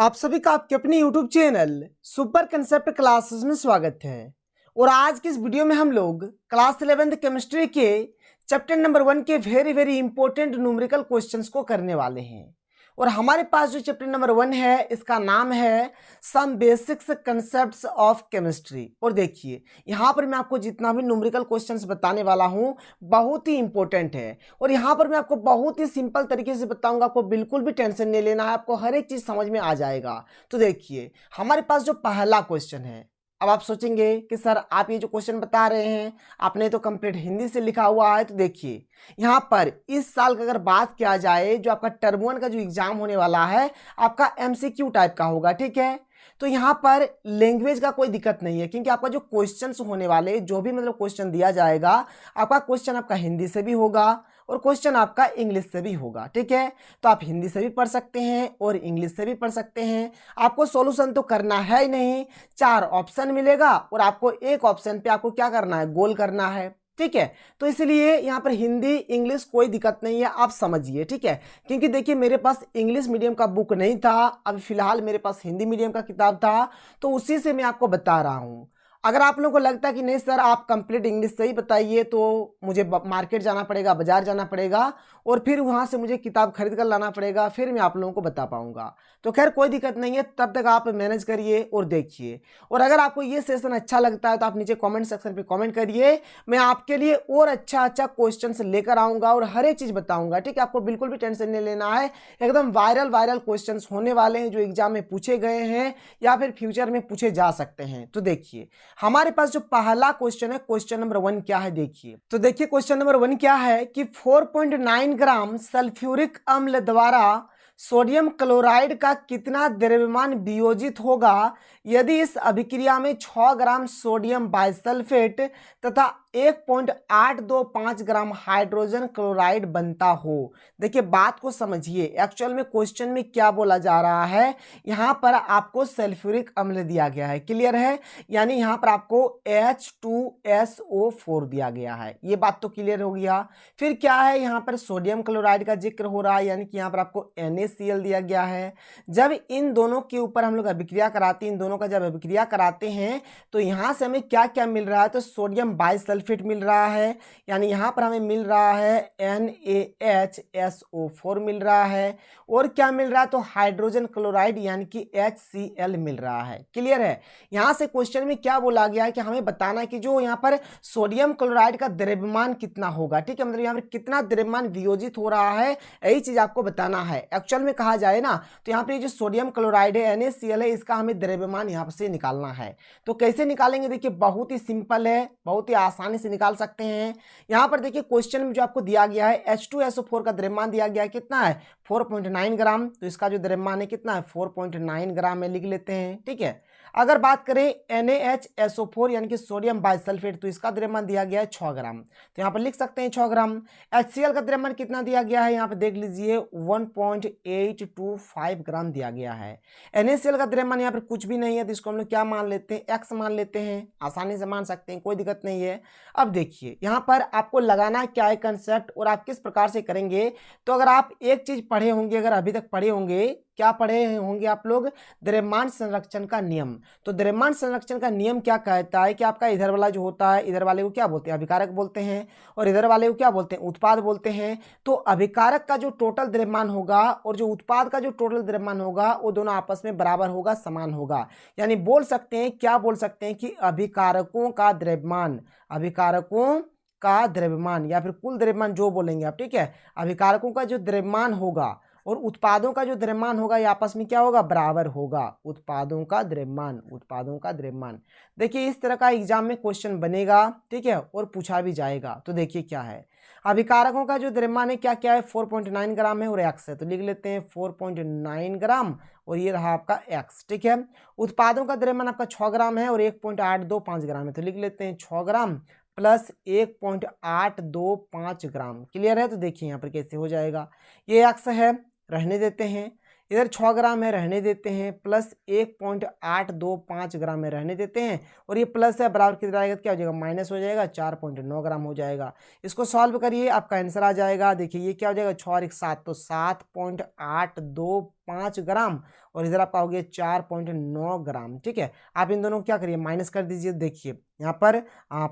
आप सभी का आपके अपने YouTube channel super concept classes में स्वागत है। और आज की इस वीडियो में हम लोग क्लास 11th केमिस्ट्री के चैप्टर नंबर 1 के वेरी इंपॉर्टेंट न्यूमेरिकल क्वेश्चंस को करने वाले हैं। और हमारे पास जो चैप्टर नंबर 1 है इसका नाम है some basics concepts of chemistry. और देखिए यहाँ पर मैं आपको जितना भी न्यूमेरिकल क्वेश्चंस बताने वाला हूँ बहुत ही इंपॉर्टेंट है। और यहाँ पर मैं आपको बहुत ही सिंपल तरीके से बताऊंगा, आपको बिल्कुल भी टेंशन नहीं लेना है, आपको हर एक चीज समझ में आ जाएगा। तो देखिए हमारे पास जो पहला क्वेश्चन है, अब आप सोचेंगे कि सर आप ये जो क्वेश्चन बता रहे हैं आपने तो कंप्लीट हिंदी से लिखा हुआ है। तो देखिए यहाँ पर इस साल की अगर बात किया जाए, जो आपका टर्म 1 का जो एग्जाम होने वाला है आपका एमसीक्यू टाइप का होगा, ठीक है। तो यहाँ पर लैंग्वेज का कोई दिक्कत नहीं है, क्योंकि आपका जो क्वेश्चंस होने वाले, जो भी मतलब क्वेश्चन दिया जाएगा, आपका क्वेश्चन आपका हिंदी से भी होगा और क्वेश्चन आपका इंग्लिश से भी होगा, ठीक है। तो आप हिंदी से भी पढ़ सकते हैं और इंग्लिश से भी पढ़ सकते हैं। आपको सॉल्यूशन तो करना है ही नहीं, 4 ऑप्शन मिलेगा और आपको एक ऑप्शन पे आपको क्या करना है, गोल करना है, ठीक है। तो इसलिए यहाँ पर हिंदी इंग्लिश कोई दिक्कत नहीं है, आप समझिए, ठीक है। क्योंकि देखिए मेरे पास इंग्लिश मीडियम का बुक नहीं था, अब फिलहाल मेरे पास हिंदी मीडियम का किताब था, तो उसी से मैं आपको बता रहा हूँ। अगर आप लोगों को लगता है कि नहीं सर आप कंप्लीट इंग्लिश से ही बताइए, तो मुझे मार्केट जाना पड़ेगा, बाजार जाना पड़ेगा और फिर वहाँ से मुझे किताब खरीद कर लाना पड़ेगा, फिर मैं आप लोगों को बता पाऊंगा। तो खैर कोई दिक्कत नहीं है, तब तक आप मैनेज करिए और देखिए। और अगर आपको ये सेशन अच्छा लगता है तो आप नीचे कमेंट सेक्शन पे कमेंट करिए, मैं आपके लिए और अच्छा क्वेश्चंस लेकर आऊँगा और हर एक चीज़ बताऊँगा, ठीक है। आपको बिल्कुल भी टेंशन नहीं लेना है, एकदम वायरल क्वेश्चंस होने वाले हैं जो एग्जाम में पूछे गए हैं या फिर फ्यूचर में पूछे जा सकते हैं। तो देखिए हमारे पास जो पहला क्वेश्चन है, क्वेश्चन नंबर 1 क्या है देखिए। तो देखिए क्वेश्चन नंबर 1 क्या है कि 4.9 ग्राम सल्फ्यूरिक अम्ल द्वारा सोडियम क्लोराइड का कितना द्रव्यमान वियोजित होगा यदि इस अभिक्रिया में 6 ग्राम सोडियम बाइसल्फेट तथा 1.825 ग्राम हाइड्रोजन क्लोराइड बनता हो। देखिए बात को समझिए, एक्चुअल में क्वेश्चन में क्या बोला जा रहा है, यहाँ पर आपको सल्फ्यूरिक अम्ल दिया गया है, क्लियर है। यानी यहाँ पर आपको H2SO4 दिया गया है, ये बात तो क्लियर हो गया। फिर क्या है, यहाँ पर सोडियम क्लोराइड का जिक्र हो रहा है, यानी कि यहाँ पर आपको NaCl दिया गया है। जब इन दोनों के ऊपर हम लोग अभिक्रिया कराते हैं, इन दोनों का जब अभिक्रिया कराते हैं तो यहाँ से हमें क्या क्या मिल रहा है, तो सोडियम बाइसल्फेट मिल रहा है, यानी यहाँ पर हमें मिल रहा है NaHSO4 मिल रहा है। और क्या मिल रहा है, तो हाइड्रोजन क्लोराइड यानी कि HCl मिल रहा है, क्लियर है। यहाँ से क्वेश्चन में क्या बोला गया है कि हमें बताना है कि जो यहाँ पर सोडियम क्लोराइड का द्रव्यमान कितना होगा, ठीक है। मतलब यहाँ पर कितना द्रव्यमान वियोजित हो रहा है, यही चीज आपको बताना है। एक्चुअल में कहा जाए ना तो यहाँ पर जो सोडियम क्लोराइड है NaCl है, इसका हमें द्रव्यमान यहाँ से निकालना है। तो कैसे निकालेंगे, देखिए बहुत ही सिंपल है, बहुत ही आसानी से निकाल सकते हैं। यहाँ पर देखिए क्वेश्चन में जो आपको दिया गया है H2SO4 का द्रव्यमान दिया गया है, कितना है 4.9 ग्राम, तो इसका जो द्रव्यमान है कितना है 4.9 ग्राम में लिख लेते हैं, ठीक है। अगर बात करें NaHSO4 यानी कि सोडियम बाइसल्फेट, तो इसका द्रव्यमान दिया गया है 6 ग्राम, तो यहाँ पर लिख सकते हैं 6 ग्राम। HCl का द्रव्यमान कितना दिया गया है, यहाँ पे देख लीजिए 1.825 ग्राम दिया गया है। NaCl का द्रव्यमान यहाँ पर कुछ भी नहीं है, तो इसको हम लोग क्या मान लेते हैं, X मान लेते हैं, आसानी से मान सकते हैं, कोई दिक्कत नहीं है। अब देखिए यहाँ पर आपको लगाना क्या है कंसेप्ट और आप किस प्रकार से करेंगे। तो अगर आप एक चीज पढ़े होंगे, अगर अभी तक पढ़े होंगे, क्या पढ़े होंगे आप लोग, द्रव्यमान संरक्षण का नियम। तो द्रव्यमान संरक्षण का नियम क्या कहता है कि आपका इधर वाला जो होता है, इधर वाले को क्या बोलते हैं, अभिकारक बोलते हैं, और इधर वाले को क्या बोलते हैं, उत्पाद बोलते हैं। तो अभिकारक का जो टोटल द्रव्यमान होगा और जो उत्पाद का जो टोटल द्रव्यमान होगा वो दोनों आपस में बराबर होगा, समान होगा। यानी बोल सकते हैं, क्या बोल सकते हैं कि अभिकारकों का द्रव्यमान, अभिकारकों का द्रव्यमान या फिर कुल द्रव्यमान जो बोलेंगे आप, ठीक है, अभिकारकों का जो द्रव्यमान होगा और उत्पादों का जो द्रव्यमान होगा ये आपस में क्या होगा, बराबर होगा। उत्पादों का द्रव्यमान, उत्पादों का द्रव्यमान। देखिए इस तरह का एग्जाम में क्वेश्चन बनेगा, ठीक है, और पूछा भी जाएगा। तो देखिए क्या है, अभिकारकों का जो द्रव्यमान है क्या क्या है, 4.9 ग्राम है और X है, तो लिख लेते हैं 4.9 ग्राम और ये रहा आपका X, ठीक है। उत्पादों का द्रव्यमान आपका 6 ग्राम है और 1.825 ग्राम है, तो लिख लेते हैं 6 ग्राम प्लस 1.825 ग्राम, क्लियर है। तो देखिए यहाँ पर कैसे हो जाएगा, ये X है, रहने देते हैं। इधर 6 ग्राम है रहने देते हैं, प्लस 1.825 ग्राम में रहने देते हैं, और ये प्लस है बराबर कितना आएगा, क्या हो जाएगा, माइनस हो जाएगा, 4.9 ग्राम हो जाएगा। इसको सॉल्व करिए, आपका आंसर आ जाएगा। देखिए ये क्या हो जाएगा, 6 और 1 7, तो 7.825 ग्राम, और इधर आपका हो गया 4.9 ग्राम। ठीक है, आप इन दोनों को क्या करिए, माइनस कर दीजिए। देखिए यहाँ पर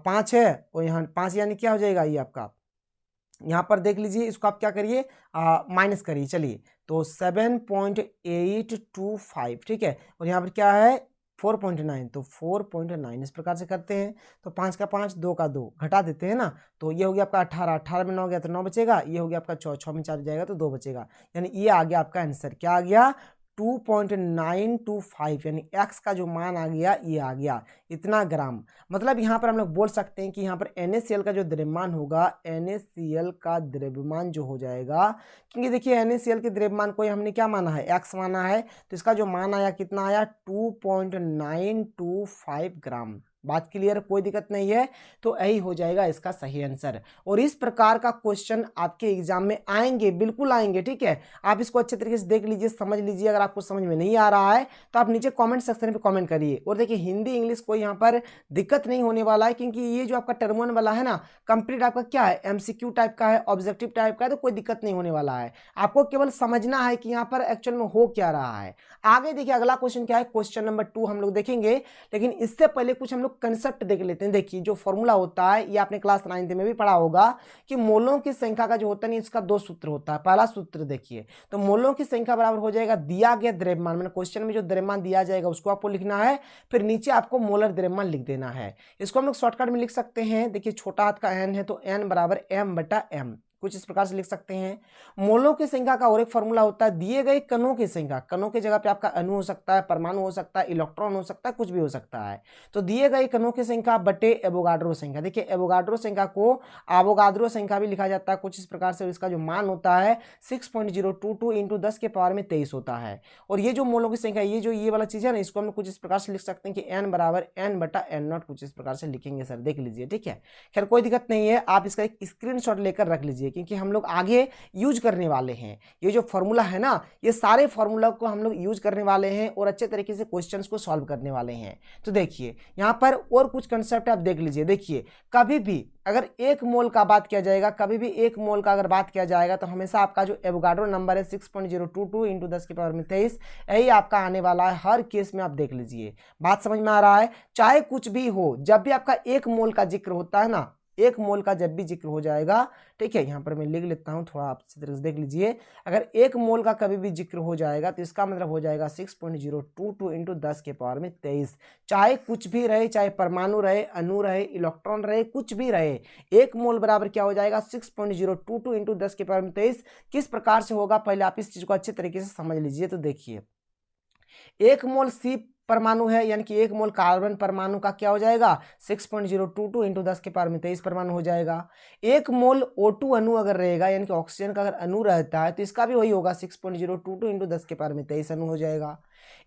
5 है और यहाँ 5 यानी क्या हो जाएगा, ये आपका यहाँ पर देख लीजिए, इसको आप क्या करिए, माइनस करिए। चलिए तो 7.825, ठीक है, और यहाँ पर क्या है 4.9, तो 4.9 इस प्रकार से करते हैं। तो 5 का 5, 2 का 2 घटा देते हैं ना, तो ये हो गया आपका 18, 18 में 9 गया तो 9 बचेगा, ये हो गया आपका 6, 6 में 4 जाएगा तो 2 बचेगा, यानी ये आ गया आपका आंसर। क्या आ गया, 2.925, यानी x का जो मान आ गया ये आ गया इतना ग्राम। मतलब यहाँ पर हम लोग बोल सकते हैं कि यहाँ पर NaCl का जो द्रव्यमान होगा, NaCl का द्रव्यमान जो हो जाएगा, क्योंकि देखिए NaCl के द्रव्यमान को हमने क्या माना है, x माना है, तो इसका जो मान आया कितना आया, 2.925 ग्राम। बात क्लियर, कोई दिक्कत नहीं है, तो यही हो जाएगा इसका सही आंसर। और इस प्रकार का क्वेश्चन आपके एग्जाम में आएंगे, बिल्कुल आएंगे। ठीक है, आप इसको अच्छे तरीके से देख लीजिए, समझ लीजिए। अगर आपको समझ में नहीं आ रहा है तो आप नीचे कमेंट सेक्शन पे कमेंट करिए। और देखिए हिंदी इंग्लिश कोई यहाँ पर दिक्कत नहीं होने वाला है, क्योंकि ये जो आपका टर्म 1 वाला है ना, कंप्लीट आपका क्या है, MCQ टाइप का है, ऑब्जेक्टिव टाइप का है, तो कोई दिक्कत नहीं होने वाला है। आपको केवल समझना है कि यहाँ पर एक्चुअल में हो क्या रहा है। आगे देखिए अगला क्वेश्चन क्या है, क्वेश्चन नंबर 2 हम लोग देखेंगे, लेकिन इससे पहले कुछ हम लोग कंसेप्ट देख लेते हैं। देखिए जो फॉर्मूला होता है, ये आपने क्लास 9th में भी पढ़ा होगा कि मोलों की संख्या का जो होता है, इसका 2 सूत्र होता है। पहला सूत्र देखिए, तो मोलों की संख्या बराबर हो जाएगा दिया गया द्रव्यमान, मतलब क्वेश्चन में जो द्रव्यमान दिया जाएगा उसको आपको लिखना है, फिर नीचे आपको मोलर द्रव्यमान लिख देना है। इसको हम लोग शॉर्टकट में लिख सकते हैं। देखिए छोटा हाथ का n है तो n बराबर m/m, कुछ इस प्रकार से लिख सकते हैं। मोलों की संख्या का और एक फॉर्मूला होता है, दिए गए कणों की संख्या, कणों की जगह पे आपका अणु हो सकता है, परमाणु हो सकता है, इलेक्ट्रॉन हो सकता है, कुछ भी हो सकता है। तो दिए गए कणों की संख्या बटे एवोगाड्रो संख्या। देखिए एवोगाड्रो संख्या को अवोगाद्रो संख्या भी लिखा जाता है कुछ इस प्रकार से। इसका जो मान होता है 6.022 इंटू 10 के पावर में 23 होता है। और ये जो मोलों की संख्या, ये वाला चीज है ना, इसको हम कुछ इस प्रकार से लिख सकते हैं कि n बराबर n/n0, कुछ इस प्रकार से लिखेंगे सर, देख लीजिए। ठीक है, खैर कोई दिक्कत नहीं है, आप इसका एक स्क्रीनशॉट लेकर रख लीजिए, क्योंकि हम लोग आगे यूज करने वाले हैं। ये जो फॉर्मूला है ना, ये सारे फॉर्मूला को हम लोग यूज करने वाले हैं और अच्छे तरीके से क्वेश्चंस को सॉल्व करने वाले हैं। तो देखिए यहाँ पर और कुछ कंसेप्ट आप देख लीजिए। देखिए कभी भी अगर 1 मोल का बात किया जाएगा, कभी भी 1 मोल का अगर बात किया जाएगा, तो हमेशा आपका जो एवोगाड्रो नंबर है 6.022 इंटू 10 के पावर में 23, यही आपका आने वाला है हर केस में। आप देख लीजिए, बात समझ में आ रहा है। चाहे कुछ भी हो, जब भी आपका 1 मोल का जिक्र होता है ना, 1 मोल का जब भी जिक्र हो जाएगा, ठीक है, यहाँ पर मैं लिख लेता हूँ, थोड़ा आप अच्छी तरह से देख लीजिए। अगर 1 मोल का कभी भी जिक्र हो जाएगा तो इसका मतलब हो जाएगा 6.022 इंटू 10 के पावर में 23। चाहे कुछ भी रहे, चाहे परमाणु रहे, अणु रहे, इलेक्ट्रॉन रहे, कुछ भी रहे, 1 मोल बराबर क्या हो जाएगा, 6.022 इंटू 10 के पावर में 23। किस प्रकार से होगा, पहले आप इस चीज को अच्छे तरीके से समझ लीजिए। तो देखिए 1 मोल सी परमाणु है, यानी कि 1 मोल कार्बन परमाणु का क्या हो जाएगा, 6.022 इंटू 10 के पावर में 23 परमाणु हो जाएगा। 1 मोल O2 अणु अगर रहेगा, यानी कि ऑक्सीजन का अगर अणु रहता है, तो इसका भी वही होगा, 6.022 इंटू 10 के पावर में 23 अणु हो जाएगा।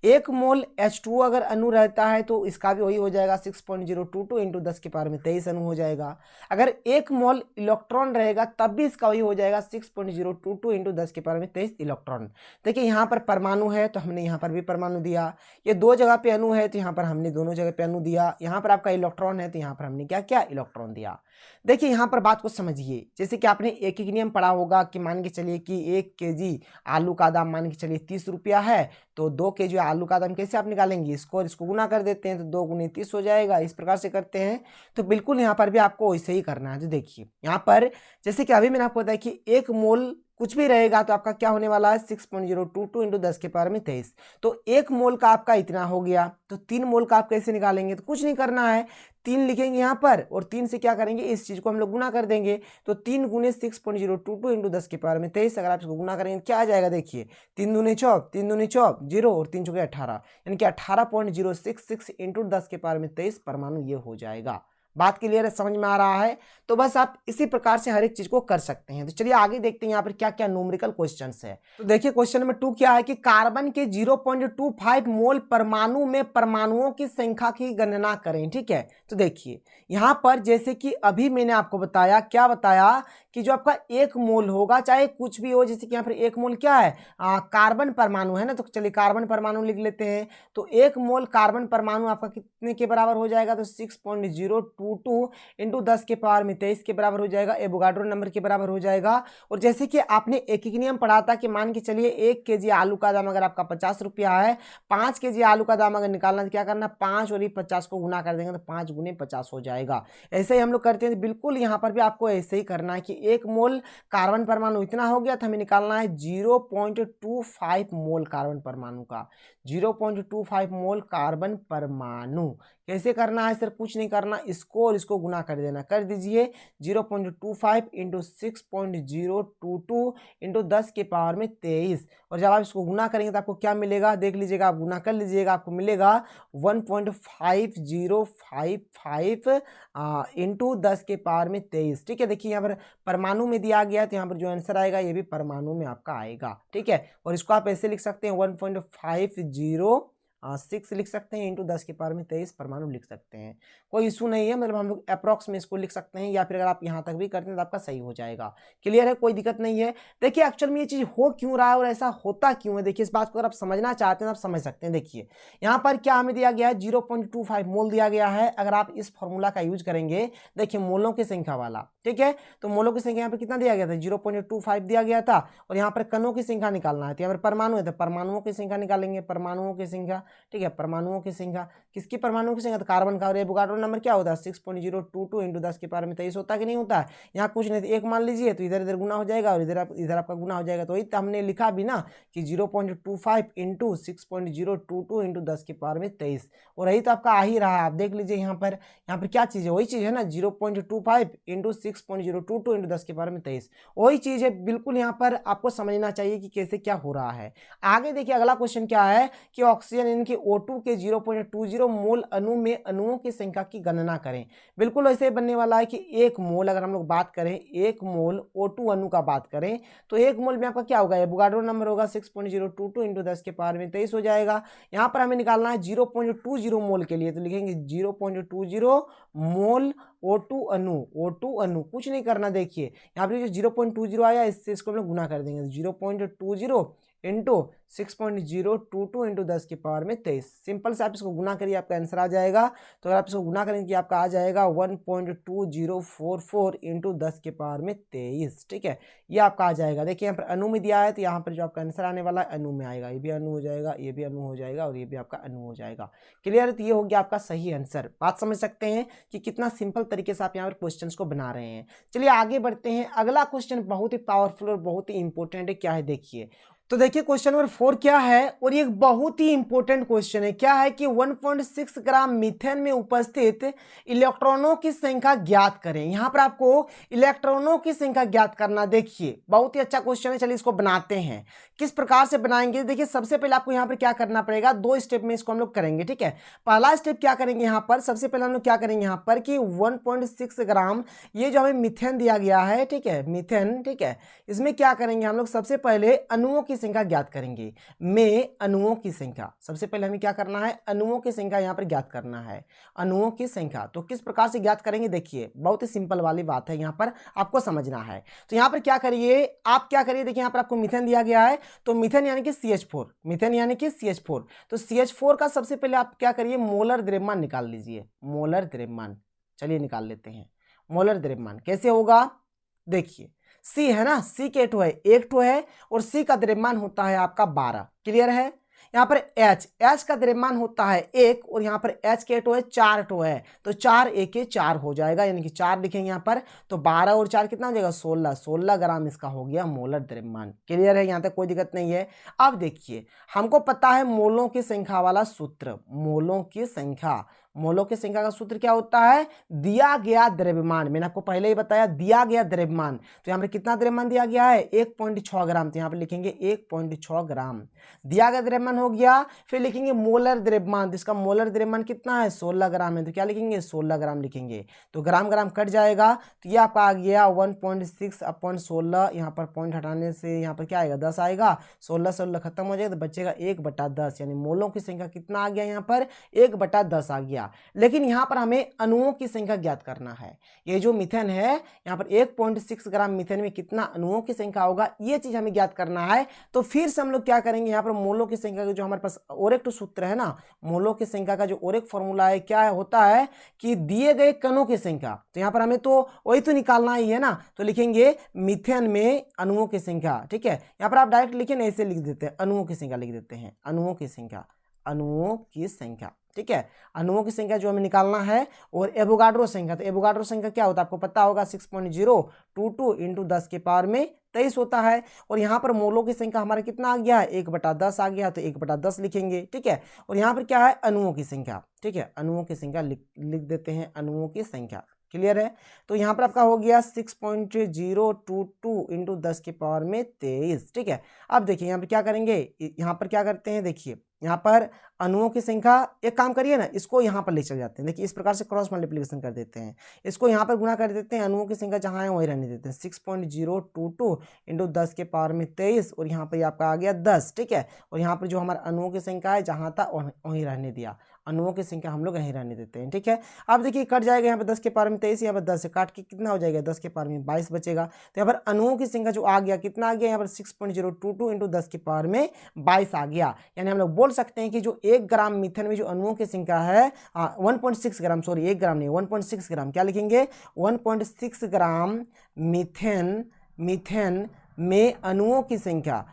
1 मोल H2O अगर अणु रहता है तो इसका भी वही हो जाएगा, 6.022 इंटू 10 के पावर में 23 अणु हो जाएगा। अगर 1 मोल इलेक्ट्रॉन रहेगा तब भी इसका वही हो जाएगा, 6.022 इंटू 10 के पावर में 23 इलेक्ट्रॉन। देखिए यहाँ पर परमाणु है तो हमने यहाँ पर भी परमाणु दिया, ये 2 जगह पे अणु है तो यहाँ पर हमने दोनों जगह पे अणु दिया, यहाँ पर आपका इलेक्ट्रॉन है तो यहाँ पर हमने क्या किया, इलेक्ट्रॉन दिया। देखिए यहाँ पर बात को समझिए, जैसे कि आपने एक नियम पढ़ा होगा कि मान के चलिए कि 1 केजी आलू का दाम मान के चलिए 30 रुपया है, तो 2 केजी आलू का दाम कैसे आप निकालेंगे, इसको गुना कर देते हैं तो 2 गुने 30 हो जाएगा, इस प्रकार से करते हैं। तो बिल्कुल यहाँ पर भी आपको वैसे ही करना है। तो देखिए यहाँ पर जैसे कि अभी मैंने आपको बताया कि 1 मोल कुछ भी रहेगा तो आपका क्या होने वाला है, 6.022 इंटू 10 के पावर में 23। तो 1 मोल का आपका इतना हो गया, तो 3 मोल का आप कैसे निकालेंगे, तो कुछ नहीं करना है, 3 लिखेंगे यहाँ पर और 3 से क्या करेंगे, इस चीज को हम लोग गुना कर देंगे। तो 3 गुने 6.022 इंटू 10 के पावर में 23, अगर आप इसको गुना करेंगे क्या आ जाएगा, देखिए 3 दूने 4, 3 दूने 4 0 और 3 चौके 18, यानी कि 18.066 इंटू 10 के पावर में 23 परमाणु ये हो जाएगा। बात क्लियर है, समझ में आ रहा है? तो बस आप इसी प्रकार से हर एक चीज को कर सकते हैं। तो चलिए आगे देखते हैं यहाँ पर क्या क्या न्यूमेरिकल क्वेश्चंस है। तो देखिए क्वेश्चन नंबर 2 क्या है कि कार्बन के 0.25 मोल परमाणु में परमाणुओं की संख्या की गणना करें। ठीक है, तो देखिए यहाँ पर जैसे कि अभी मैंने आपको बताया, क्या बताया कि जो आपका एक मोल होगा चाहे कुछ भी हो, जैसे कि यहाँ पर एक मोल क्या है, कार्बन परमाणु है ना, तो चलिए कार्बन परमाणु लिख लेते हैं। तो एक मोल कार्बन परमाणु आपका कितने के बराबर हो जाएगा, तो 6.022 इंटू 10 के पावर में 23 के बराबर हो जाएगा, एवोगाड्रो नंबर के बराबर हो जाएगा। और जैसे कि आपने एक नियम पढ़ा था कि मान के चलिए 1 kg आलू का दाम अगर आपका 50 रुपया है, 5 kg आलू का दाम अगर निकालना तो क्या करना, 5 और 50 को गुना कर देंगे तो 5 गुने 50 हो जाएगा। ऐसे ही हम लोग करते हैं, बिल्कुल यहाँ पर भी आपको ऐसे ही करना है कि एक मोल कार्बन परमाणु इतना हो गया तो हमें निकालना है 0.25 मोल कार्बन परमाणु का, 0.25 मोल कार्बन परमाणु। कैसे करना है, सिर्फ कुछ नहीं करना, इसको और इसको गुना कर देना। कर दीजिए 0.25 इंटू 6.022 इंटू 10 के पावर में 23। और जब आप इसको गुना करेंगे तो आपको क्या मिलेगा, देख लीजिएगा, आप गुना कर लीजिएगा, आपको मिलेगा 1.5055 इंटू 10 के पावर में 23। ठीक है, देखिए यहाँ पर परमाणु में दिया गया तो यहाँ पर जो आंसर आएगा ये भी परमाणु में आपका आएगा। ठीक है, और इसको आप ऐसे लिख सकते हैं 1.50 लिख सकते हैं इंटू 10 के पावर में 23 परमाणु लिख सकते हैं, कोई इशू नहीं है। मतलब हम लोग अप्रॉक्स में इसको लिख सकते हैं, या फिर अगर आप यहाँ तक भी करते हैं तो आपका सही हो जाएगा। क्लियर है, कोई दिक्कत नहीं है। देखिए एक्चुअल में ये चीज हो क्यों रहा है और ऐसा होता क्यों है, देखिए इस बात को अगर आप समझना चाहते हैं तो आप समझ सकते हैं। देखिए यहाँ पर क्या हमें दिया गया है, 0.25 मोल दिया गया है। अगर आप इस फॉर्मूला का यूज करेंगे, देखिए मोलों की संख्या वाला, ठीक है, तो मोलों की संख्या यहाँ पर कितना दिया गया था, 0.25 दिया गया था। और यहाँ पर कणों की संख्या निकालना है, तो यहाँ पर परमाणु है तो परमाणुओं की संख्या निकालेंगे, परमाणुओं की संख्या। ठीक है, परमाणुओं की संख्या, किसकी परमाणुओं की संख्या, तो कार्बन का। और एवोगाड्रो नंबर क्या होता है, 6.022 इंटू 10 के पावर में 23 होता है कि नहीं होता है। यहाँ कुछ नहीं, एक मान लीजिए तो इधर इधर गुना हो जाएगा और इधर आपका गुना हो जाएगा। तो वही हमने लिखा भी ना कि 0.25 इंटू 6.022 इंटू 10 के पावर में 23, और यही तो आपका आ ही रहा है। आप देख लीजिए यहाँ पर क्या चीज़ है, वही चीज़ है ना, 0.25 इंटू 6.022 इंटू 10 के पावर में 23, वही चीज़ है। बिल्कुल यहाँ पर आपको समझना चाहिए कि कैसे क्या हो रहा है। आगे देखिए अगला क्वेश्चन क्या है कि ऑक्सीजन इनके O2 के 0.20 मोल अणु में अणुओं की संख्या की गणना करें। बिल्कुल ऐसे बनने वाला है कि एक मोल, अगर हम लोग बात करें एक मोल O2 अणु का बात करें तो एक मोल में आपका क्या होगा, एवोगाड्रो नंबर होगा 6.022 इंटू 10 के पावर में 23 हो जाएगा। यहाँ पर हमें निकालना है 0.20 मोल के लिए, तो लिखेंगे 0.20 मोल O2 अणु, कुछ नहीं करना। देखिए यहाँ पर जो 0.20 आया इससे इसको हम लोग गुना कर देंगे, 0.20 इंटू 6.022 इंटू 10 की पावर में 23। सिंपल से आप इसको गुना करिए, आपका आंसर आ जाएगा। तो अगर आप इसको गुना करेंगे आपका आ जाएगा 1.2044 इंटू 10 के पावर में 23। ठीक है, ये आपका आ जाएगा। देखिए यहाँ पर अणु में दिया है तो यहाँ पर जो आपका आंसर आने वाला है अणु में आएगा, ये भी अणु हो जाएगा, ये भी अणु हो जाएगा और ये भी आपका अणु हो जाएगा। क्लियर है, तो ये हो गया आपका सही आंसर। बात समझ सकते हैं कि कितना सिंपल तरीके से आप यहाँ पर क्वेश्चन को बना रहे हैं। चलिए आगे बढ़ते हैं। अगला क्वेश्चन बहुत ही पावरफुल और बहुत ही इंपॉर्टेंट है। क्या है देखिए, तो देखिए क्वेश्चन नंबर 4 क्या है, और ये बहुत ही इंपॉर्टेंट क्वेश्चन है। क्या है कि 1.6 ग्राम मीथेन में उपस्थित इलेक्ट्रॉनों की संख्या ज्ञात करें। यहां पर आपको इलेक्ट्रॉनों की संख्या ज्ञात करना। देखिए बहुत ही अच्छा क्वेश्चन है, चलिए इसको बनाते हैं। किस प्रकार से बनाएंगे, देखिए सबसे पहले आपको यहाँ पर क्या करना पड़ेगा, 2 स्टेप में इसको हम लोग करेंगे। ठीक है, पहला स्टेप क्या करेंगे, यहाँ पर सबसे पहले हम लोग क्या करेंगे यहाँ पर कि 1.6 ग्राम ये जो हमें मीथेन दिया गया है, ठीक है, मीथेन, ठीक है, इसमें क्या करेंगे हम लोग, सबसे पहले अणुओं की संख्या ज्ञात करेंगे। में अणुओं की संख्या, सबसे पहले हमें क्या करना है, अणुओं की संख्या यहां पर ज्ञात करना है। अणुओं की संख्या तो किस प्रकार से ज्ञात करेंगे, देखिए बहुत ही सिंपल वाली बात है, यहां पर आपको समझना है। तो यहां पर क्या करिए, आप क्या करिए, देखिए यहां पर आपको मीथेन दिया गया है, तो मीथेन यानी कि CH4, मीथेन यानी कि CH4, तो CH4 का सबसे पहले आप क्या करिए, मोलर द्रव्यमान निकाल लीजिए। मोलर द्रव्यमान, चलिए निकाल लेते हैं। मोलर द्रव्यमान कैसे होगा, देखिए C है ना, C के ठो है, एक ठो है, और C का द्रव्यमान होता है आपका 12। क्लियर है, यहाँ पर H का द्रव्यमान होता है 1, और यहाँ पर H के ठो है 4 ठो है, तो 4 1 4 हो जाएगा, यानी कि 4 लिखेंगे यहाँ पर, तो 12 और 4 कितना हो जाएगा, 16 ग्राम इसका हो गया मोलर द्रव्यमान। क्लियर है, यहाँ तक कोई दिक्कत नहीं है। अब देखिए हमको पता है मोलों की संख्या वाला सूत्र, मोलों की संख्या, मोलों की संख्या का सूत्र क्या होता है, दिया गया द्रव्यमान, मैंने आपको पहले ही बताया दिया गया द्रव्यमान, तो यहाँ पर कितना द्रव्यमान दिया गया है 1.6 ग्राम, तो यहाँ पर लिखेंगे 1.6 ग्राम दिया गया द्रव्यमान हो गया। फिर लिखेंगे मोलर द्रव्यमान, जिसका मोलर द्रव्यमान कितना है 16 ग्राम है, तो क्या लिखेंगे 16 ग्राम लिखेंगे, तो ग्राम ग्राम कट जाएगा, तो ये आपका आ गया 1.6 अपॉन 16, यहाँ पर पॉइंट हटाने से यहाँ पर क्या आएगा 10 आएगा, 16 खत्म हो जाएगा तो बचेगा 1/10, यानी मोलों की संख्या कितना आ गया यहाँ पर 1/10 आ गया। लेकिन यहाँ पर हमें अणुओं की संख्या ज्ञात करना है, ये जो मीथेन है यहाँ पर 1.6 ग्राम मीथेन में कितना अणुओं की संख्या होगा, ये चीज हमें ज्ञात करना है। तो फिर से हम लोग क्या करेंगे, यहाँ पर मोलों की संख्या का जो हमारे पास और एक सूत्र है ना, मोलों की संख्या का जो और एक फॉर्मूला है क्या होता है कि दिए गए कणों की संख्या, तो यहाँ पर हमें तो वही तो निकालना ही है ना, तो लिखेंगे मीथेन में अणुओं की संख्या, ठीक है। यहाँ पर आप डायरेक्ट लिखे ना, ऐसे लिख देते हैं अणुओं की संख्या, लिख देते हैं अणुओं की संख्या, अणुओं की संख्या, ठीक है। अणुओं की संख्या जो हमें निकालना है, और एवोगाड्रो संख्या, तो एवोगाड्रो संख्या क्या होता है आपको पता होगा 6.022 इंटू 10 के पावर में 23 होता है। और यहाँ पर मोलों की संख्या हमारा कितना आ गया है 1/10 आ गया, तो 1/10 लिखेंगे, ठीक है। और यहाँ पर क्या है अणुओं की संख्या, ठीक है, अणुओं की संख्या लिख देते हैं, अणुओं की संख्या, क्लियर है। तो यहाँ पर आपका हो गया 6.022 इंटू 10 के पावर में 23, ठीक है। अब देखिए यहाँ पर क्या करेंगे, यहाँ पर क्या करते हैं, देखिए यहाँ पर अणुओं की संख्या, एक काम करिए ना, इसको यहाँ पर ले चल जाते हैं, देखिए इस प्रकार से क्रॉस मल्टीप्लिकेशन कर देते हैं, इसको यहाँ पर गुणा कर देते हैं, अणुओं की संख्या जहाँ है वहीं रहने देते हैं, 6.022 इंटू 10 के पावर में 23, और यहाँ पर आपका आ गया 10, ठीक है। और यहाँ पर जो हमारा अणुओं की संख्या है जहाँ था वहीं रहने दिया, अणुओं की संख्या हम लोग यहीं रहने देते हैं, ठीक है। अब देखिए कट जाएगा यहाँ पर 10 के पावर में 23, यहाँ पर 10 से काट के कितना हो जाएगा 10 के पावर में 22 बचेगा, तो यहाँ पर अणुओं की संख्या जो आ गया कितना आ गया यहाँ पर 6.022 इंटू 10 के पावर में 22 आ गया। यानी हम लोग बोल सकते हैं कि जो 1 ग्राम मीथेन में जो अणुओं की संख्या है 1.6 ग्राम, सॉरी 1 ग्राम नहीं 1.6 ग्राम, क्या लिखेंगे 1.6 ग्राम मीथेन में अणुओं की संख्या,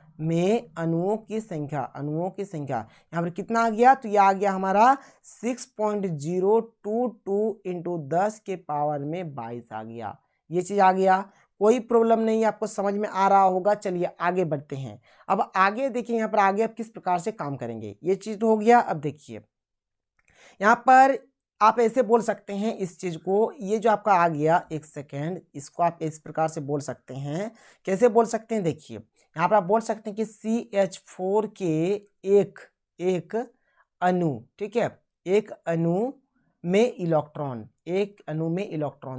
अणुओं की संख्या यहाँ पर कितना आ गया, तो ये आ गया हमारा 6.022 इंटू 10 के पावर में 22 आ गया, ये चीज आ गया। कोई प्रॉब्लम नहीं है, आपको समझ में आ रहा होगा। चलिए आगे बढ़ते हैं। अब आगे देखिए यहाँ पर आगे आप किस प्रकार से काम करेंगे, ये चीज तो हो गया। अब देखिए यहाँ पर आप ऐसे बोल सकते हैं इस चीज को, ये जो आपका आ गया, एक सेकेंड, इसको आप इस प्रकार से बोल सकते हैं, कैसे बोल सकते हैं, देखिए यहाँ पर आप बोल सकते हैं कि CH4 के एक अणु, ठीक है, एक अणु में इलेक्ट्रॉन,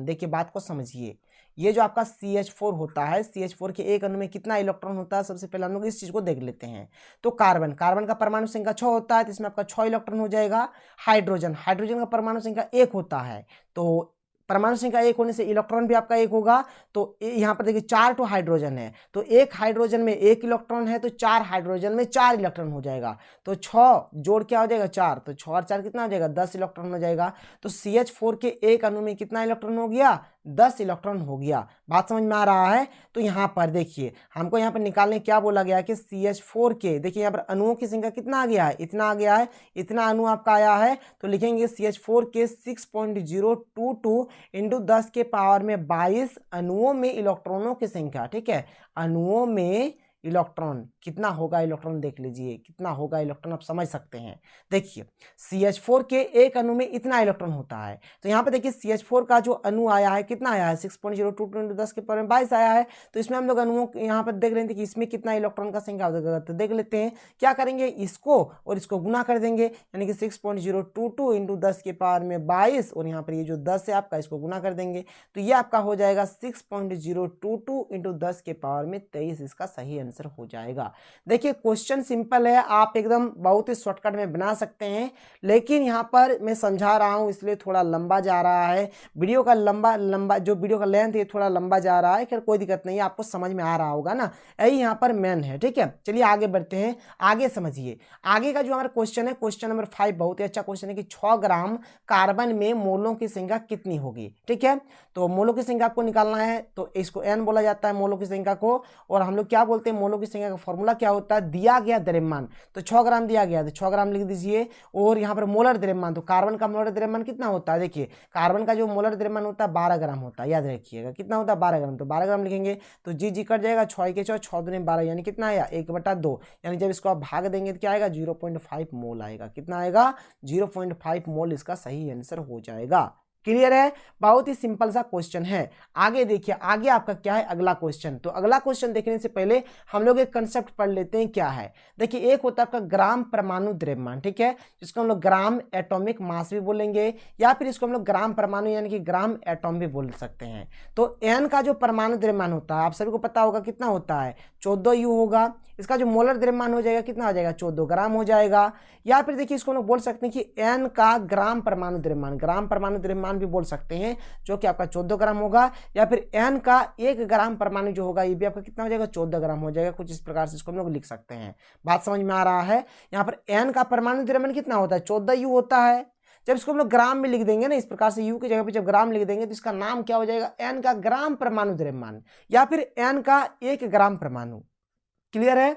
देखिए बात को समझिए, ये जो आपका CH4 होता है, CH4 के एक अणु में कितना इलेक्ट्रॉन होता है, सबसे पहले हम लोग इस चीज को देख लेते हैं। तो कार्बन का परमाणु संख्या 6 होता है, तो इसमें आपका 6 इलेक्ट्रॉन हो जाएगा। हाइड्रोजन का परमाणु संख्या 1 होता है, तो परमाणु संख्या 1 होने से इलेक्ट्रॉन भी आपका 1 होगा। तो यहाँ पर देखिए 4 तो हाइड्रोजन है, तो एक हाइड्रोजन में 1 इलेक्ट्रॉन है, तो 4 हाइड्रोजन में 4 इलेक्ट्रॉन हो जाएगा, तो 6 जोड़ क्या हो जाएगा 4, तो 6 और 4 कितना हो जाएगा 10 इलेक्ट्रॉन हो जाएगा। तो CH4 के एक अणु में कितना इलेक्ट्रॉन हो गया 10 इलेक्ट्रॉन हो गया। बात समझ में आ रहा है। तो यहाँ पर देखिए हमको यहाँ पर निकालने क्या बोला गया कि CH4 के, देखिए यहाँ पर अणुओं की संख्या कितना आ गया है, इतना आ गया है, इतना अणु आपका आया है, तो लिखेंगे CH4 के 6.022 इंटू 10 के पावर में 22 अणुओं में इलेक्ट्रॉनों की संख्या, ठीक है, अणुओं में इलेक्ट्रॉन कितना होगा, इलेक्ट्रॉन देख लीजिए कितना होगा इलेक्ट्रॉन, आप समझ सकते हैं। देखिए CH4 के एक अणु में इतना इलेक्ट्रॉन होता है, तो यहाँ पे देखिए CH4 का जो अणु आया है कितना आया है 6.022 इंटू 10 के पावर में 22 आया है। तो इसमें हम लोग अणुओं यहाँ पर देख रहे थे कि इसमें कितना इलेक्ट्रॉन का संख्या होगा, तो देख लेते हैं क्या करेंगे, इसको और इसको गुना कर देंगे, यानी कि 6.022 इंटू 10 के पावर में 22, और यहाँ पर ये जो 10 है आपका इसको गुना कर देंगे, तो ये आपका हो जाएगा 6.022 इंटू 10 के पावर में 23, इसका सही आंसर हो जाएगा। देखिए क्वेश्चन सिंपल है, आप एकदम बहुत ही शॉर्टकट में बना सकते हैं, लेकिन यहाँ पर मैं समझा रहा हूँ इसलिए थोड़ा लंबा जा रहा है, वीडियो का लंबा जो वीडियो का लेंथ है थोड़ा लंबा जा रहा है, खैर कोई दिक्कत नहीं है, आपको समझ में आ रहा होगा ना, यही यहाँ पर मेन है, ठीक है। चलिए आगे बढ़ते हैं, आगे समझिए। आगे का जो हमारा क्वेश्चन है, क्वेश्चन नंबर 5 बहुत ही अच्छा क्वेश्चन है कि 6 ग्राम कार्बन में मोलों की संख्या कितनी होगी, ठीक है। तो मोलों की संख्या आपको निकालना है, तो इसको n बोला जाता है मोलों की संख्या को, और हम लोग क्या बोलते हैं मोलों की संख्या का फॉर्मूला क्या होता है, दिया गया द्रव्यमान, तो 6 ग्राम दिया गया तो 6 ग्राम लिख दीजिए। और यहाँ पर मोलर द्रव्यमान, तो कार्बन का मोलर द्रव्यमान कितना होता है, देखिए कार्बन का जो मोलर द्रव्यमान होता है 12 ग्राम होता है, याद रखिएगा कितना होता है 12 ग्राम, तो 12 ग्राम लिखेंगे तो जी कट जाएगा, 6 के 6, 6 दूनी 12, यानी कितना आया 1/2, यानी जब इसको आप भाग देंगे तो क्या आएगा 0.5 मोल आएगा, कितना आएगा 0.5 मोल इसका सही आंसर हो जाएगा। क्लियर है, बहुत ही सिंपल सा क्वेश्चन है। आगे देखिए, आगे आपका क्या है अगला क्वेश्चन। तो अगला क्वेश्चन देखने से पहले हम लोग एक कंसेप्ट पढ़ लेते हैं क्या है। देखिए एक होता है आपका ग्राम परमाणु द्रव्यमान, ठीक है, जिसको हम लोग ग्राम एटॉमिक मास भी बोलेंगे, या फिर इसको हम लोग ग्राम परमाणु यानी कि ग्राम एटॉम भी बोल सकते हैं। तो एन का जो परमाणु द्रव्यमान होता है आप सभी को पता होगा कितना होता है 14 यू होगा। इसका जो मोलर द्रव्यमान हो जाएगा कितना हो जाएगा 14 ग्राम हो जाएगा। या फिर देखिए इसको हम लोग बोल सकते हैं कि एन का ग्राम परमाणु द्रव्यमान, ग्राम परमाणु द्रव्यमान भी बोल सकते हैं, जो कि आपका 14 ग्राम होगा। या फिर एन का 1 ग्राम परमाणु जो होगा ये भी आपका कितना हो जाएगा 14 ग्राम हो जाएगा। कुछ इस प्रकार से इसको हम लोग लिख सकते हैं। बात समझ में आ रहा है। यहाँ पर एन का परमाणु द्रव्यमान कितना होता है 14 यू होता है। जब इसको हम लोग ग्राम में लिख देंगे ना इस प्रकार से, यू की जगह पे जब ग्राम लिख देंगे तो इसका नाम क्या हो जाएगा एन का ग्राम परमाणु द्रव्यमान, या फिर एन का 1 ग्राम परमाणु। क्लियर है,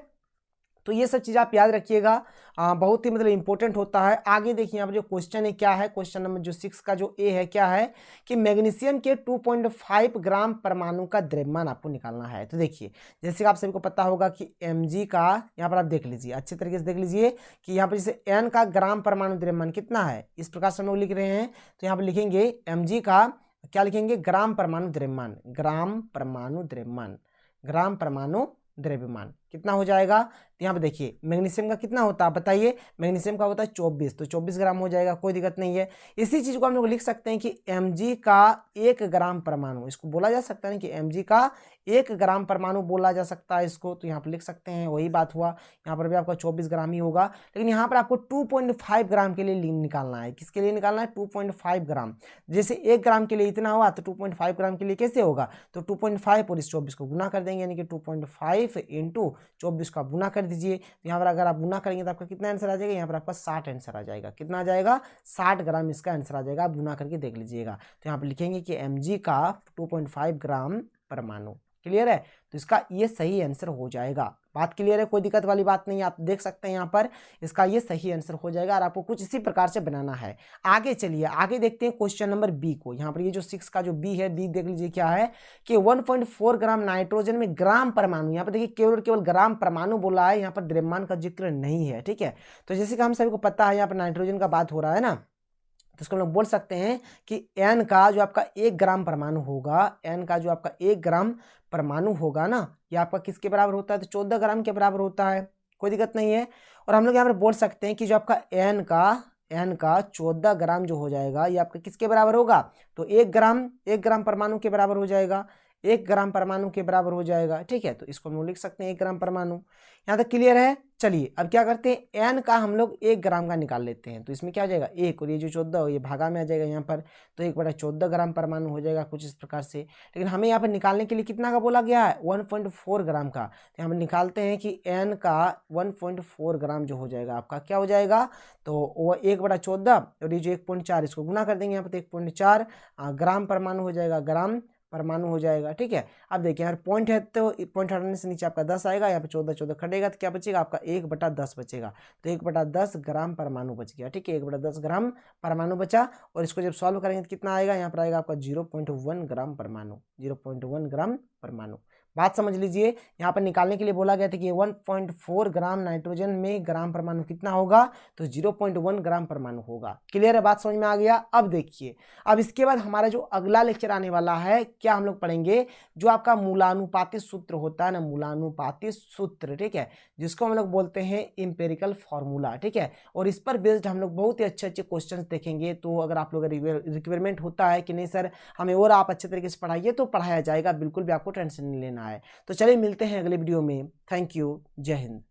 तो ये सब चीज़ आप याद रखिएगा, बहुत ही मतलब इंपॉर्टेंट होता है। आगे देखिए यहाँ पर जो क्वेश्चन है क्या है, क्वेश्चन नंबर जो 6 का जो ए है क्या है कि मैग्नीशियम के 2.5 ग्राम परमाणु का द्रव्यमान आपको निकालना है। तो देखिए जैसे आप सभी को पता होगा कि Mg का, यहाँ पर आप देख लीजिए अच्छे तरीके से देख लीजिए कि यहाँ पर जैसे n का ग्राम परमाणु द्रव्यमान कितना है, इस प्रकार से हम लोग लिख रहे हैं। तो यहाँ पर लिखेंगे Mg का क्या लिखेंगे ग्राम परमाणु द्रव्यमान, ग्राम परमाणु द्रव्यमान, ग्राम परमाणु द्रव्यमान कितना हो जाएगा। तो यहाँ पे देखिए मैग्नीशियम का कितना होता है बताइए, मैग्नीशियम का होता है 24, तो 24 ग्राम हो जाएगा, कोई दिक्कत नहीं है। इसी चीज को हम लोग लिख सकते हैं कि Mg का 1 ग्राम परमाणु, इसको बोला जा सकता है कि Mg का 1 ग्राम परमाणु बोला जा सकता है इसको, तो यहाँ पर लिख सकते हैं, वही बात हुआ। यहाँ पर भी आपका 24 ग्राम ही होगा, लेकिन यहाँ पर आपको 2.5 ग्राम के लिए निकालना है। किसके लिए निकालना है 2.5 ग्राम। जैसे 1 ग्राम के लिए इतना हुआ तो 2.5 ग्राम के लिए कैसे होगा, तो 2.5 और इस 24 को गुना कर देंगे, यानी कि 2.5 इंटू 24 का गुना कर दीजिए। तो यहाँ पर अगर आप गुना करेंगे तो आपका कितना आंसर आ जाएगा, यहाँ पर आपका 60 आंसर आ जाएगा। कितना आ जाएगा 60 ग्राम इसका आंसर आ जाएगा, आप गुना करके देख लीजिएगा। तो यहाँ पर लिखेंगे कि Mg का 2.5 ग्राम परमाणु। क्लियर है, तो इसका ये सही आंसर हो जाएगा। बात क्लियर है, कोई दिक्कत वाली बात नहीं है, आप देख सकते हैं यहाँ पर इसका ये सही आंसर हो जाएगा। और आपको कुछ इसी प्रकार से बनाना है। आगे चलिए आगे देखते हैं क्वेश्चन नंबर बी को। यहाँ पर ये जो 6 का जो बी है, बी देख लीजिए क्या है कि 1.4 ग्राम नाइट्रोजन में ग्राम परमाणु, यहाँ पर देखिए केवल ग्राम परमाणु बोला है, यहाँ पर द्रव्यमान का जिक्र नहीं है। ठीक है, तो जैसे कि हम सभी को पता है यहाँ पर नाइट्रोजन का बात हो रहा है ना, तो इसको हम लोग बोल सकते हैं कि एन का जो आपका 1 ग्राम परमाणु होगा, एन का जो आपका 1 ग्राम परमाणु होगा ना, ये आपका किसके बराबर होता है, तो 14 ग्राम के बराबर होता है, कोई दिक्कत नहीं है। और हम लोग यहाँ पर बोल सकते हैं कि जो आपका एन का 14 ग्राम जो हो जाएगा ये आपका किसके बराबर होगा, तो 1 ग्राम परमाणु के बराबर हो जाएगा, 1 ग्राम परमाणु के बराबर हो जाएगा। ठीक है, तो इसको हम लोग लिख सकते हैं 1 ग्राम परमाणु। यहाँ तक क्लियर है। चलिए अब क्या करते हैं, एन का हम लोग 1 ग्राम का निकाल लेते हैं। तो इसमें क्या हो जाएगा 1, और ये जो 14 ये भागा में आ जाएगा यहाँ पर, तो 1/14 ग्राम परमाणु हो जाएगा कुछ इस प्रकार से। लेकिन हमें यहाँ पर निकालने के लिए कितना का बोला गया है 1.4 ग्राम का। तो हम निकालते हैं कि एन का 1.4 ग्राम जो हो जाएगा आपका क्या हो जाएगा, तो वो 1/14 और ये जो 1.4 इसको गुना कर देंगे यहाँ पर, तो 1.4 ग्राम परमाणु हो जाएगा, ग्राम परमाणु हो जाएगा। ठीक है, अब देखिए यहाँ पॉइंट है तो पॉइंट हटाने से नीचे आपका 10 आएगा, यहाँ पे 14 कटेगा तो क्या बचेगा आपका 1/10 बचेगा। तो 1/10 ग्राम परमाणु बच गया। ठीक है, 1/10 ग्राम परमाणु बचा। और इसको जब सॉल्व करेंगे तो कितना आएगा, यहाँ पर आएगा आपका 0.1 ग्राम परमाणु, 0.1 ग्राम परमाणु। बात समझ लीजिए, यहाँ पर निकालने के लिए बोला गया था कि 1.4 ग्राम नाइट्रोजन में ग्राम परमाणु कितना होगा, तो 0.1 ग्राम परमाणु होगा। क्लियर है, बात समझ में आ गया। अब देखिए, अब इसके बाद हमारा जो अगला लेक्चर आने वाला है, क्या हम लोग पढ़ेंगे, जो आपका मूलानुपाती सूत्र होता है ना, मूलानुपाती सूत्र। ठीक है, जिसको हम लोग बोलते हैं इंपेरिकल फॉर्मूला। ठीक है, और इस पर बेस्ड हम लोग बहुत ही अच्छे क्वेश्चन देखेंगे। तो अगर आप लोग रिक्वायरमेंट होता है कि नहीं सर हमें और आप अच्छे तरीके से पढ़ाइए, तो पढ़ाया जाएगा, बिल्कुल भी आपको टेंशन नहीं लेना है। तो चलिए मिलते हैं अगले वीडियो में। थैंक यू, जय हिंद।